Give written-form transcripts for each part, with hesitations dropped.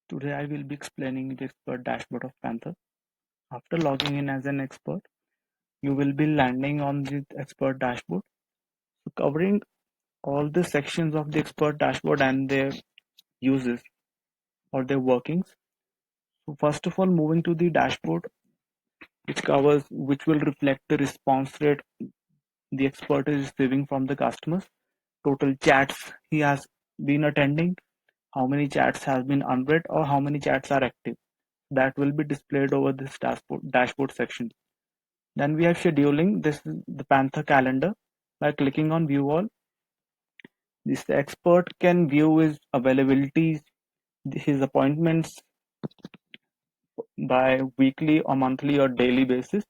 Today I will be explaining the expert dashboard of Panther. After logging in as an expert, you will be landing on the expert dashboard, so covering all the sections of the expert dashboard and their uses or their workings. So first of all, moving to the dashboard, which will reflect the response rate the expert is receiving from the customers, total chats he has been attending, how many chats have been unread, or how many chats are active. That will be displayed over this dashboard section. Then we have scheduling. This is the Panther calendar. By clicking on view all, this expert can view his availabilities, his appointments by weekly or monthly or daily basis.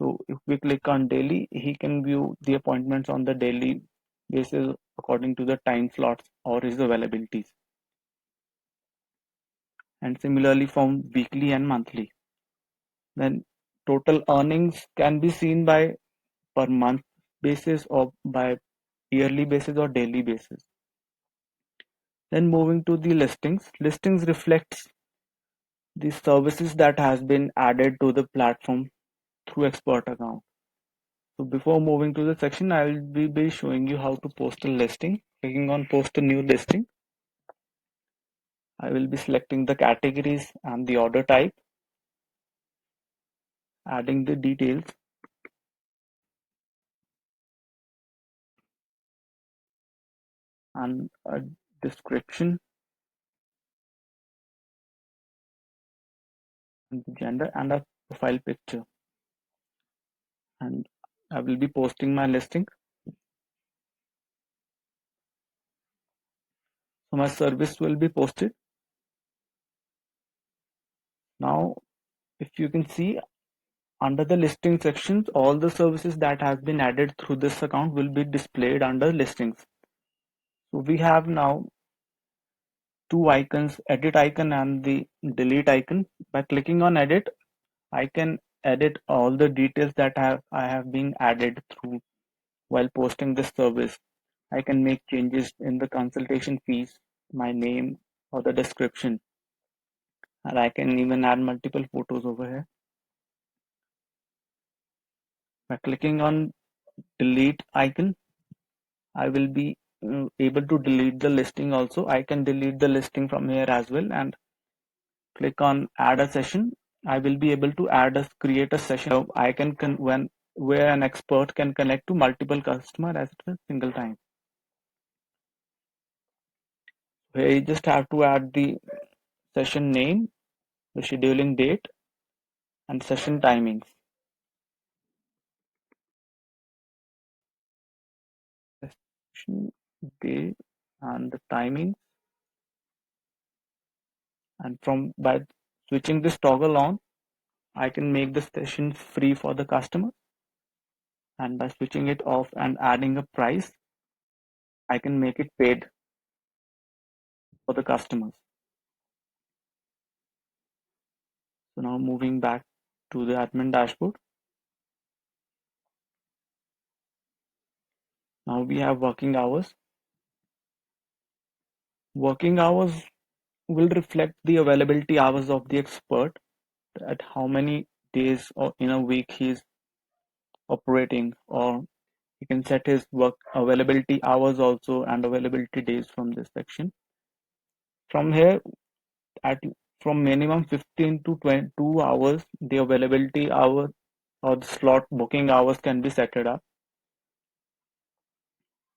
So if we click on daily, he can view the appointments on the daily basis according to the time slots or his availabilities. And similarly from weekly and monthly. Then total earnings can be seen by per month basis or by yearly basis or daily basis. Then moving to the listings. Listings reflects the services that has been added to the platform through expert account. So before moving to the section, I will be showing you how to post a listing. Clicking on post a new listing, I will be selecting the categories and the order type, adding the details, and a description and the gender and a profile picture. And I will be posting my listing. So my service will be posted. Now, if you can see under the listing sections, all the services that have been added through this account will be displayed under listings. So we have now two icons, edit icon and the delete icon. By clicking on edit, I can edit all the details that I have been added through while posting this service. I can make changes in the consultation fees, my name, or the description, and I can even add multiple photos over here. By clicking on delete icon, I will be able to delete the listing also. I can delete the listing from here as well and click on add a session. I will be able to create a session. I can where an expert can connect to multiple customer at a single time. Where you just have to add the session name, the scheduling date, and session timings. Session day and the timing, and from by switching this toggle on, I can make the session free for the customer, and by switching it off and adding a price, I can make it paid for the customers. So now moving back to the admin dashboard. Now we have working hours. Working hours will reflect the availability hours of the expert, at how many days or in a week he is operating, or he can set his work availability hours also and availability days from this section. From here, at from minimum 15 to 22 hours, the availability hour or the slot booking hours can be set it up,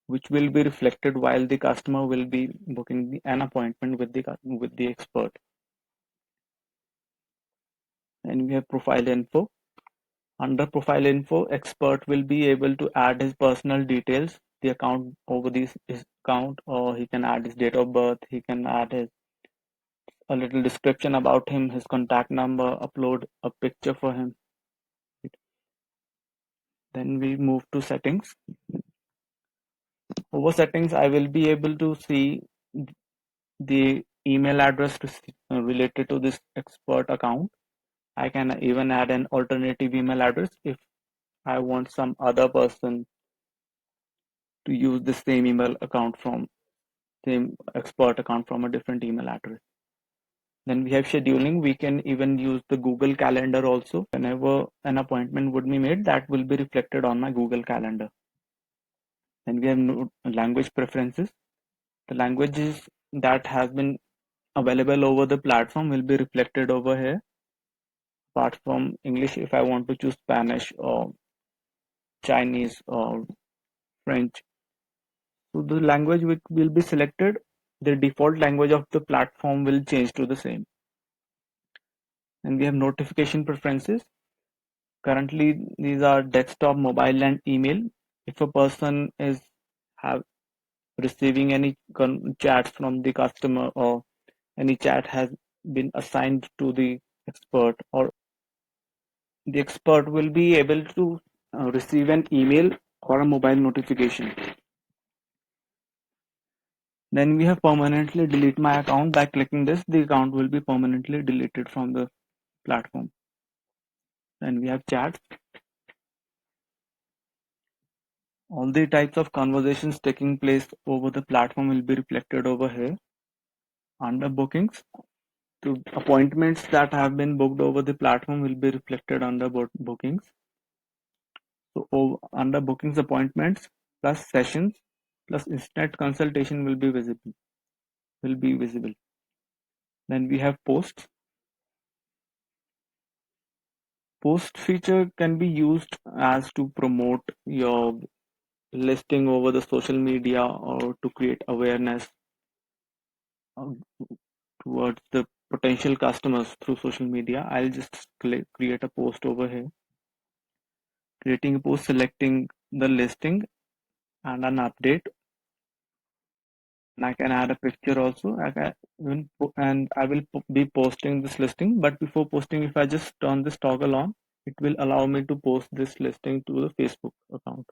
which will be reflected while the customer will be booking an appointment with the expert. And we have profile info. Under profile info, expert will be able to add his personal details, the account over his account, or he can add his date of birth, he can add a little description about him, his contact number, upload a picture for him. Then we move to settings. Over settings, I will be able to see the email address related to this expert account. I can even add an alternative email address if I want some other person to use the same expert account from a different email address. Then we have scheduling. We can even use the Google Calendar also. Whenever an appointment would be made, that will be reflected on my Google Calendar. Then we have language preferences. The languages that has been available over the platform will be reflected over here. Apart from English, if I want to choose Spanish or Chinese or French, so the language which will be selected, the default language of the platform will change to the same. And we have notification preferences. Currently, these are desktop, mobile, and email. If a person is have receiving any chats from the customer, or any chat has been assigned to the expert, or the expert will be able to receive an email or a mobile notification. Then we have permanently delete my account. By clicking this, the account will be permanently deleted from the platform. Then we have chats. All the types of conversations taking place over the platform will be reflected over here. Under bookings, the appointments that have been booked over the platform will be reflected under bookings. So under bookings, appointments plus sessions plus instant consultation will be visible. Then we have posts. Post feature can be used as to promote your listing over the social media, or to create awareness uh, towards the potential customers through social media. I'll just create a post over here. Creating a post, selecting the listing and an update. And I can add a picture also. And I will be posting this listing. But before posting, if I just turn this toggle on, it will allow me to post this listing to the Facebook account.